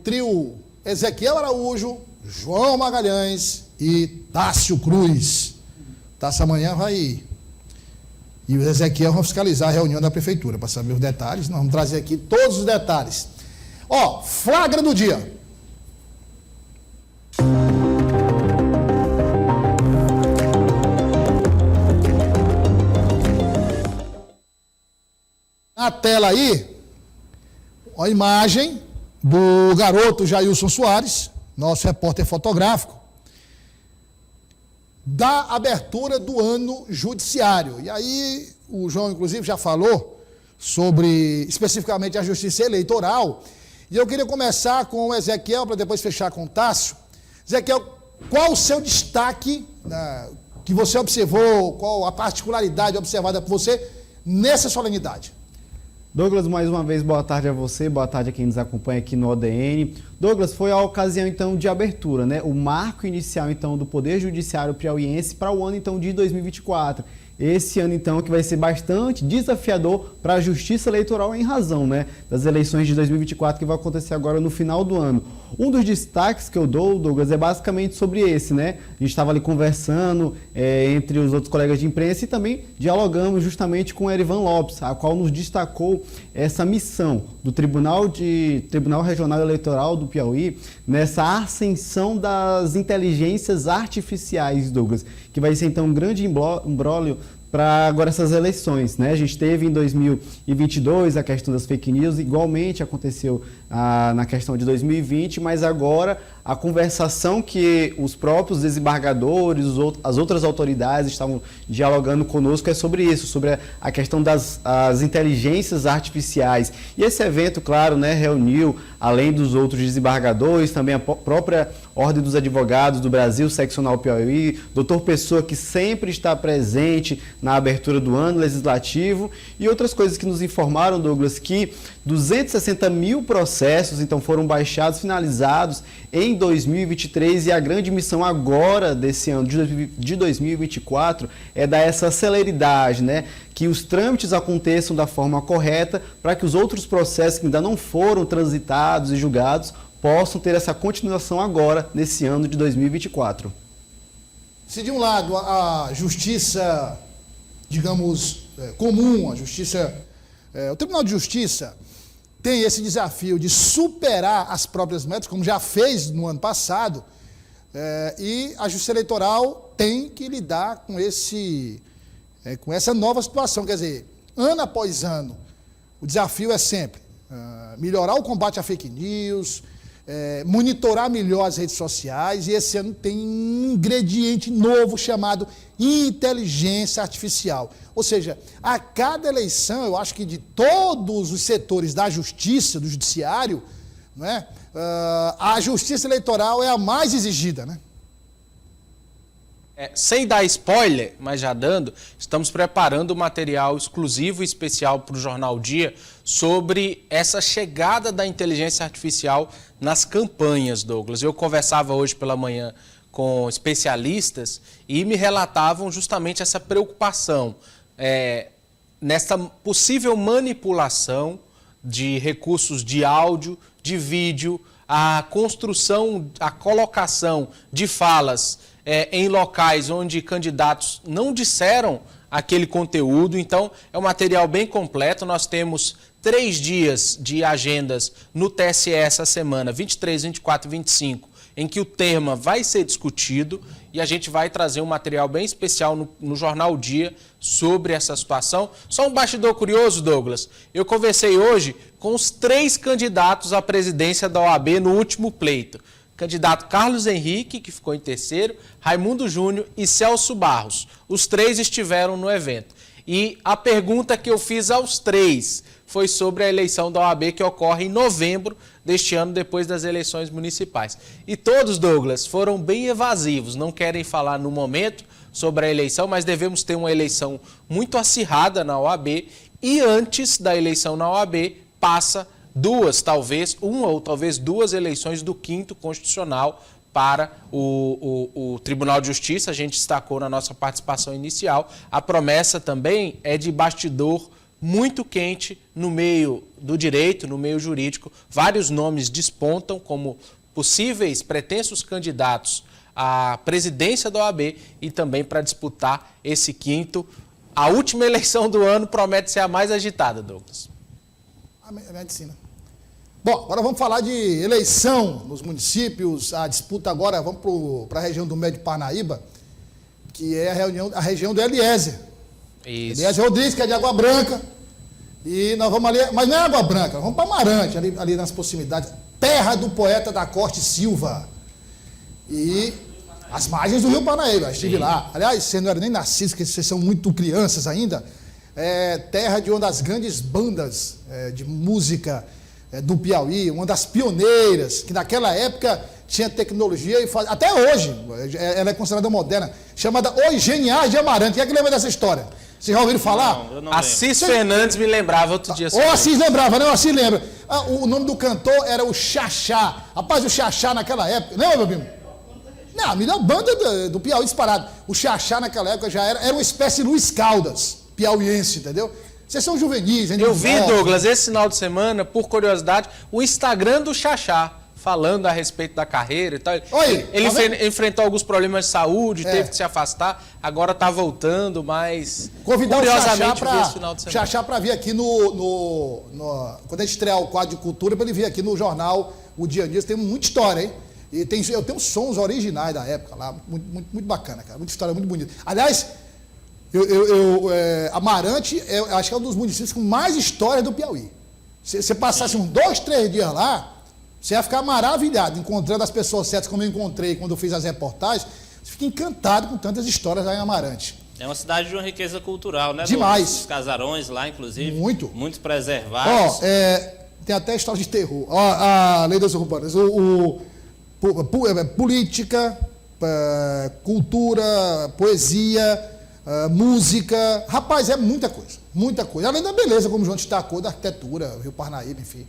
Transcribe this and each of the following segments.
trio Ezequiel Araújo, João Magalhães e Tássio Cruz. Tássio amanhã vai... E o Ezequiel vai fiscalizar a reunião da prefeitura para saber os detalhes. Nós vamos trazer aqui todos os detalhes. Ó, flagra do dia. Na tela aí, a imagem do garoto Jailson Soares, nosso repórter fotográfico, da abertura do ano judiciário. E aí, o João, inclusive, já falou sobre, especificamente, a justiça eleitoral. E eu queria começar com o Ezequiel, para depois fechar com o Tássio. Ezequiel, qual o seu destaque que você observou, qual a particularidade observada por você nessa solenidade? Douglas, mais uma vez, boa tarde a você, boa tarde a quem nos acompanha aqui no ODN. Douglas, foi a ocasião, então, de abertura, né? O marco inicial, então, do Poder Judiciário piauiense para o ano, então, de 2024. Esse ano, então, que vai ser bastante desafiador para a Justiça Eleitoral em razão, né, das eleições de 2024 que vai acontecer agora no final do ano. Um dos destaques que eu dou, Douglas, é basicamente sobre esse, né? A gente estava ali conversando entre os outros colegas de imprensa e também dialogamos justamente com o Erivan Lopes, a qual nos destacou essa missão do Tribunal Regional Eleitoral do Piauí nessa ascensão das inteligências artificiais, Douglas, que vai ser então um grande imbróglio para agora essas eleições, né? A gente teve em 2022 a questão das fake news, igualmente aconteceu na questão de 2020, mas agora a conversação que os próprios desembargadores, as outras autoridades estavam dialogando conosco é sobre isso, sobre a questão das inteligências artificiais. E esse evento, claro, né, reuniu, além dos outros desembargadores, também a própria Ordem dos Advogados do Brasil, Seccional Piauí, doutor Pessoa, que sempre está presente na abertura do ano legislativo, e outras coisas que nos informaram, Douglas, que 260 mil processos, então, foram baixados, finalizados em 2023, e a grande missão agora desse ano de 2024 é dar essa celeridade, né? Que os trâmites aconteçam da forma correta para que os outros processos que ainda não foram transitados e julgados possam ter essa continuação agora, nesse ano de 2024. Se de um lado a justiça, digamos, comum, a justiça, o Tribunal de Justiça tem esse desafio de superar as próprias metas, como já fez no ano passado, e a Justiça Eleitoral tem que lidar com essa nova situação. Quer dizer, ano após ano, o desafio é sempre melhorar o combate à fake news, monitorar melhor as redes sociais, e esse ano tem um ingrediente novo chamado inteligência artificial. Ou seja, a cada eleição, eu acho que de todos os setores da justiça, do judiciário, né, a justiça eleitoral é a mais exigida, né? Sem dar spoiler, mas já dando, estamos preparando material exclusivo e especial para o Jornal Dia sobre essa chegada da inteligência artificial nas campanhas, Douglas. Eu conversava hoje pela manhã com especialistas e me relatavam justamente essa preocupação nessa possível manipulação de recursos de áudio, de vídeo, a construção, a colocação de falas em locais onde candidatos não disseram aquele conteúdo. Então, é um material bem completo. Nós temos 3 dias de agendas no TSE essa semana, 23, 24 e 25, em que o tema vai ser discutido, e a gente vai trazer um material bem especial no Jornal Dia sobre essa situação. Só um bastidor curioso, Douglas. Eu conversei hoje com os 3 candidatos à presidência da OAB no último pleito. Candidato Carlos Henrique, que ficou em terceiro, Raimundo Júnior e Celso Barros. Os 3 estiveram no evento. E a pergunta que eu fiz aos 3 foi sobre a eleição da OAB, que ocorre em novembro deste ano, depois das eleições municipais. E todos, Douglas, foram bem evasivos, não querem falar no momento sobre a eleição, mas devemos ter uma eleição muito acirrada na OAB, e antes da eleição na OAB passa uma ou talvez duas eleições do 5º Constitucional para o Tribunal de Justiça. A gente destacou na nossa participação inicial. A promessa também é de bastidor muito quente no meio do direito, no meio jurídico. Vários nomes despontam como possíveis pretensos candidatos à presidência da OAB e também para disputar esse quinto. A última eleição do ano promete ser a mais agitada, Douglas. A medicina. Bom, agora vamos falar de eleição nos municípios. A disputa agora, vamos para a região do Médio Parnaíba, que é a região do Eliezer. Isso. Eliezer Rodrigues, que é de Água Branca. E nós vamos ali, mas não é Água Branca, nós vamos para Amarante, ali nas proximidades. Terra do poeta da Corte Silva. E as margens do Rio Parnaíba, estive lá. Aliás, você não era nem nascido, porque vocês são muito crianças ainda. É terra de uma das grandes bandas de música do Piauí, uma das pioneiras, que naquela época tinha tecnologia e até hoje, ela é considerada moderna, chamada Os Geniais de Amarante. Quem é que lembra dessa história? Vocês já ouviram falar? Não, eu não Assis Fernandes me lembrava outro dia. O Assis lembrava, né? O Assis lembra. O nome do cantor era o Xaxá. Rapaz, o Xaxá naquela época... Lembra, meu primo? Não, a melhor banda do Piauí disparado. O Xaxá naquela época já era uma espécie de Luiz Caldas, piauiense, entendeu? Vocês são juvenis, hein? Eu vi, Douglas, esse final de semana, por curiosidade, o Instagram do Xaxá, falando a respeito da carreira e tal. Oi, ele tá enfrentou alguns problemas de saúde, teve que se afastar, agora está voltando, mas convidar curiosamente vi esse final de o semana. Xaxá para vir aqui quando a gente estrear o quadro de cultura, para ele vir aqui no jornal O Dia a Dia. Tem muita história, hein? E eu tenho sons originais da época lá, muito bacana, cara. Muita história, muito bonita. Aliás, Amarante, eu acho que é um dos municípios com mais história do Piauí. Se você passasse uns 2, 3 dias lá, você ia ficar maravilhado, encontrando as pessoas certas, como eu encontrei quando eu fiz as reportagens. Você fica encantado com tantas histórias lá em Amarante. É uma cidade de uma riqueza cultural, né? Demais. Os casarões lá, inclusive. Muito. Muitos preservados. Tem até história de terror. A Lei das Urbanas. Política, cultura, poesia, música. Rapaz, é muita coisa. Muita coisa. Além da beleza, como o João destacou, da arquitetura, Rio Parnaíba, enfim.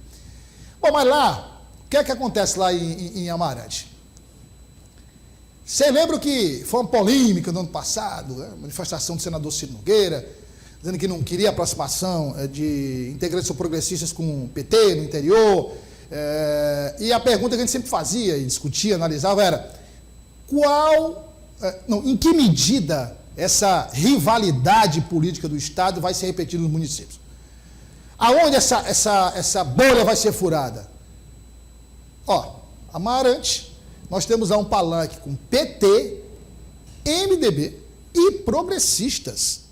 Bom, mas lá, o que é que acontece lá em Amarante? Você lembra que foi uma polêmica no ano passado, né? Manifestação do senador Ciro Nogueira, dizendo que não queria aproximação de integrantes progressistas com o PT no interior. E a pergunta que a gente sempre fazia e discutia, analisava era em que medida essa rivalidade política do Estado vai ser repetida nos municípios? Aonde essa bolha vai ser furada? Amarante, nós temos lá um palanque com PT, MDB e progressistas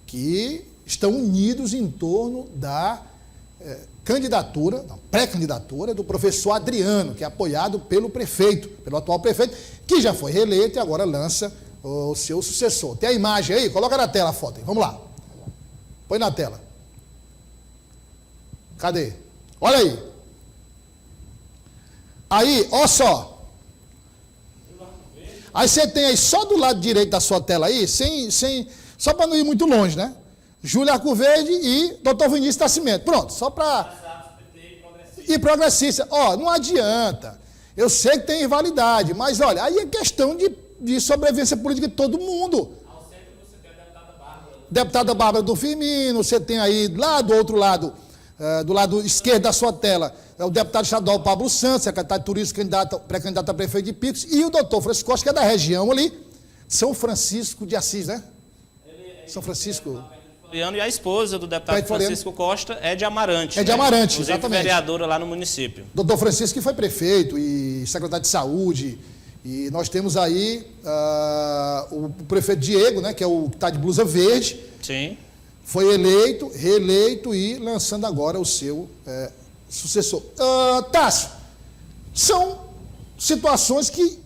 que estão unidos em torno da pré-candidatura do professor Adriano, que é apoiado pelo atual prefeito, que já foi reeleito e agora lança o seu sucessor. Tem a imagem aí? Coloca na tela a foto aí. Vamos lá. Põe na tela. Cadê? Olha aí. Aí, olha só. Aí você tem aí, só do lado direito da sua tela aí, só para não ir muito longe, né? Júlio Arcoverde e Dr. Vinícius Nascimento. Pronto, só para... E progressista. Não adianta. Eu sei que tem rivalidade, mas olha, aí é questão de sobrevivência política de todo mundo. Ao centro você tem a deputada Bárbara. Deputada Bárbara do Firmino, você tem aí lá do outro lado, do lado esquerdo da sua tela, o deputado estadual Pablo Santos, secretário de Turismo, pré-candidato a prefeito de Picos, e o doutor Francisco Costa, que é da região ali, São Francisco de Assis, né? São Francisco... E a esposa do deputado Francisco Costa é de Amarante. É de Amarante, inclusive, exatamente. Vereadora lá no município. Doutor Francisco, que foi prefeito e secretário de saúde. E nós temos aí o prefeito Diego, né, que é o que está de blusa verde. Sim. Foi eleito, reeleito e lançando agora o seu sucessor. Tássio, são situações que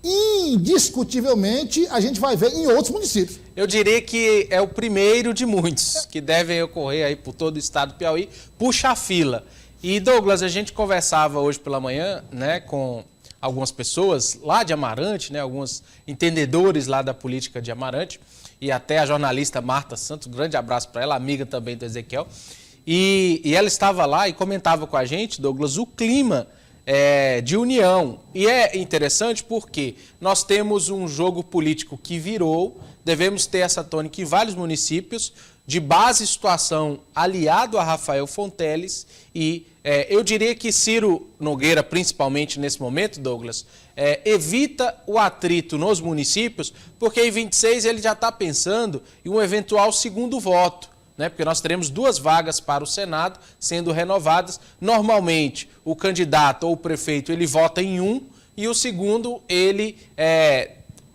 indiscutivelmente a gente vai ver em outros municípios. Eu diria que é o primeiro de muitos que devem ocorrer aí por todo o estado do Piauí, puxa a fila. E, Douglas, a gente conversava hoje pela manhã, né, com algumas pessoas lá de Amarante, né, alguns entendedores lá da política de Amarante, e até a jornalista Marta Santos, um grande abraço para ela, amiga também do Ezequiel, e ela estava lá e comentava com a gente, Douglas, o clima de união. E é interessante porque nós temos um jogo político que virou, devemos ter essa tônica em vários municípios, de base e situação aliado a Rafael Fonteles e eu diria que Ciro Nogueira, principalmente nesse momento, Douglas, evita o atrito nos municípios, porque em 26 ele já está pensando em um eventual segundo voto, né? Porque nós teremos 2 vagas para o Senado sendo renovadas. Normalmente, o candidato ou o prefeito ele vota em um e o segundo ele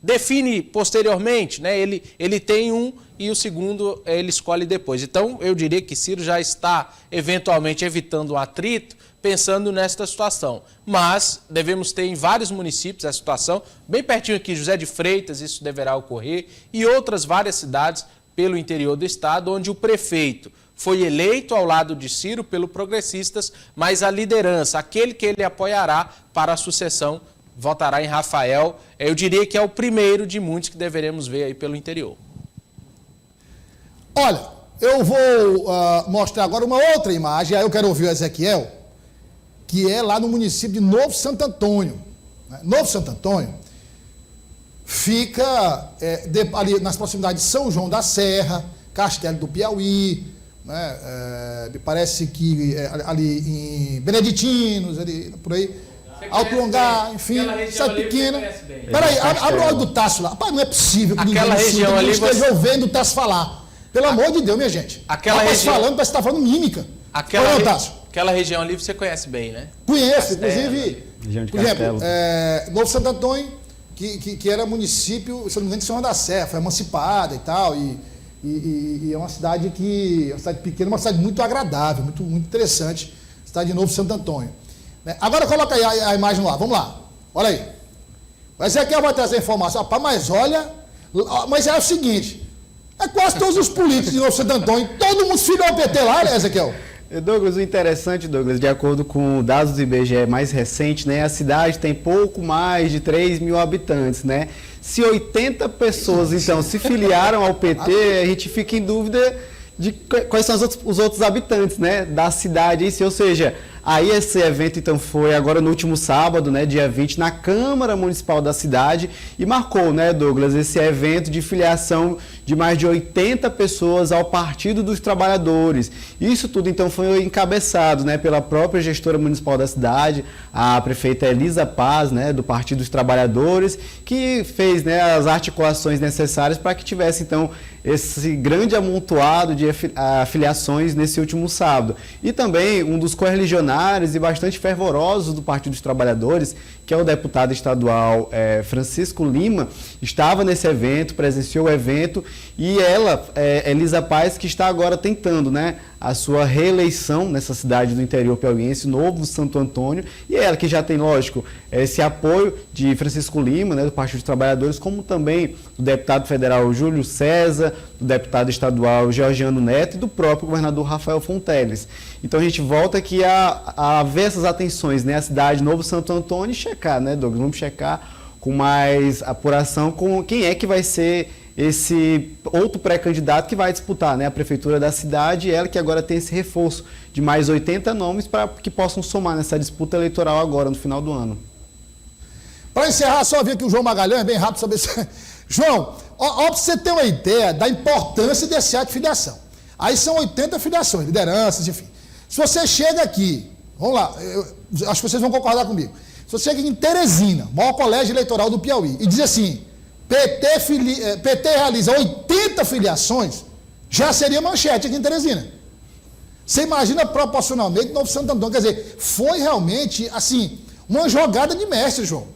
define posteriormente, né? Ele tem um e o segundo ele escolhe depois. Então, eu diria que Ciro já está eventualmente evitando um atrito, pensando nesta situação. Mas devemos ter em vários municípios a situação, bem pertinho aqui, José de Freitas, isso deverá ocorrer, e outras várias cidades pelo interior do estado, onde o prefeito foi eleito ao lado de Ciro pelo Progressistas, mas a liderança, aquele que ele apoiará para a sucessão, votará em Rafael. Eu diria que é o primeiro de muitos que deveremos ver aí pelo interior. Olha, eu vou mostrar agora uma outra imagem, aí eu quero ouvir o Ezequiel, que é lá no município de Novo Santo Antônio. Novo Santo Antônio fica ali nas proximidades de São João da Serra, Castelo do Piauí, né, me parece que ali em Beneditinos, ali por aí, Alto Longar, enfim, cidade pequena. Peraí, abre o olho do Tasso lá. Rapaz, não é possível que aquela região ali esteja ouvindo o Tasso falar. Pelo amor de Deus, minha gente. Aquela região falando, parece que está falando mímica. Aquela região ali você conhece bem, né? Conheço, inclusive. Região de por exemplo, Novo Santo Antônio, que era município, se não me engano, de São João da Serra, foi emancipada e tal, e é uma cidade pequena, uma cidade muito agradável, muito, muito interessante, cidade de Novo Santo Antônio. Agora coloca aí a imagem lá, vamos lá, olha aí. O Ezequiel vai trazer a informação, rapaz, mas é o seguinte, quase todos os políticos de Novo Santo Antônio, todo mundo filiou ao PT lá, né, Ezequiel? Douglas, o interessante, Douglas, de acordo com dados do IBGE mais recente, né, a cidade tem pouco mais de 3 mil habitantes, né? Se 80 pessoas, então, se filiaram ao PT, a gente fica em dúvida de quais são os outros habitantes, né, da cidade, ou seja, aí esse evento, então, foi agora no último sábado, né, dia 20, na Câmara Municipal da cidade e marcou, né, Douglas, esse evento de filiação de mais de 80 pessoas ao Partido dos Trabalhadores. Isso tudo, então, foi encabeçado, né, pela própria gestora municipal da cidade, a prefeita Elisa Paz, né, do Partido dos Trabalhadores, que fez, né, as articulações necessárias para que tivesse, então, esse grande amontoado de afiliações nesse último sábado. E também um dos correligionários e bastante fervorosos do Partido dos Trabalhadores, que é o deputado estadual Francisco Lima, estava nesse evento, presenciou o evento, e ela, Elisa Paz, que está agora tentando, né, a sua reeleição nessa cidade do interior piauiense, Novo Santo Antônio, e ela que já tem, lógico, esse apoio de Francisco Lima, né, do Partido dos Trabalhadores, como também do deputado federal Júlio César, do deputado estadual Georgiano Neto e do próprio governador Rafael Fonteles. Então a gente volta aqui a ver essas atenções, né, a cidade de Novo Santo Antônio e checar, né, Douglas? Vamos checar com mais apuração com quem é que vai ser esse outro pré-candidato que vai disputar, né, a prefeitura da cidade, e ela que agora tem esse reforço de mais 80 nomes para que possam somar nessa disputa eleitoral agora, no final do ano. Para encerrar, só vir aqui o João Magalhães, bem rápido saber se... João, para você ter uma ideia da importância desse ato de filiação. Aí são 80 filiações, lideranças, enfim. Se você chega aqui, vamos lá, eu acho que vocês vão concordar comigo. Se você chega aqui em Teresina, maior colégio eleitoral do Piauí, e diz assim, PT realiza 80 filiações, já seria manchete aqui em Teresina. Você imagina proporcionalmente Novo Santo Antônio. Quer dizer, foi realmente, assim, uma jogada de mestre, João,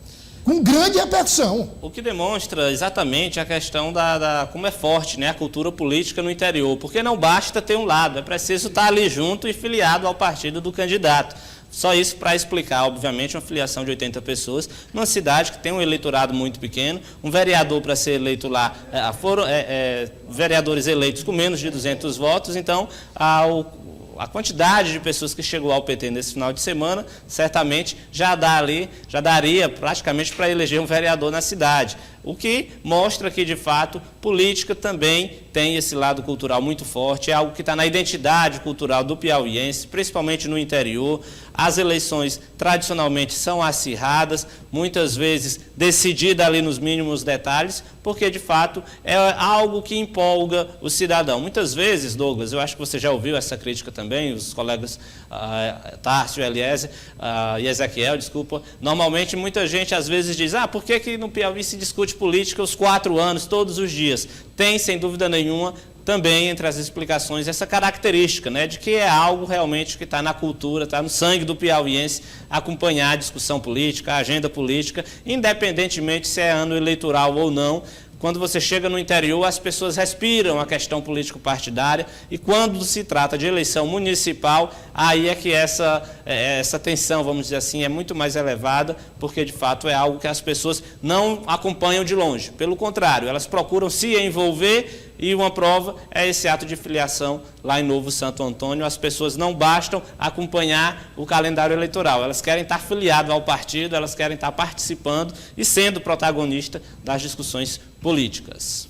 com grande repercussão. O que demonstra exatamente a questão da como é forte, né, a cultura política no interior. Porque não basta ter um lado, é preciso estar ali junto e filiado ao partido do candidato. Só isso para explicar, obviamente, uma filiação de 80 pessoas numa cidade que tem um eleitorado muito pequeno, um vereador para ser eleito lá, foram vereadores eleitos com menos de 200 votos, então a quantidade de pessoas que chegou ao PT nesse final de semana, certamente já daria praticamente para eleger um vereador na cidade. o que mostra que, de fato, política também tem esse lado cultural muito forte, é algo que está na identidade cultural do piauiense, principalmente no interior. As eleições tradicionalmente são acirradas, muitas vezes decididas ali nos mínimos detalhes, porque de fato é algo que empolga o cidadão. Muitas vezes, Douglas, eu acho que você já ouviu essa crítica também, os colegas Tárcio, Eliezer e Ezequiel, desculpa. Normalmente muita gente às vezes diz, por que no Piauí se discute política os 4 anos, todos os dias? Tem, sem dúvida nenhuma, também entre as explicações essa característica, né, de que é algo realmente que está na cultura, está no sangue do piauiense acompanhar a discussão política, a agenda política, independentemente se é ano eleitoral ou não. Quando você chega no interior, as pessoas respiram a questão político-partidária e quando se trata de eleição municipal, aí é que essa tensão, vamos dizer assim, é muito mais elevada, porque de fato é algo que as pessoas não acompanham de longe. Pelo contrário, elas procuram se envolver e uma prova é esse ato de filiação lá em Novo Santo Antônio. As pessoas não bastam acompanhar o calendário eleitoral, elas querem estar filiadas ao partido, elas querem estar participando e sendo protagonista das discussões políticas.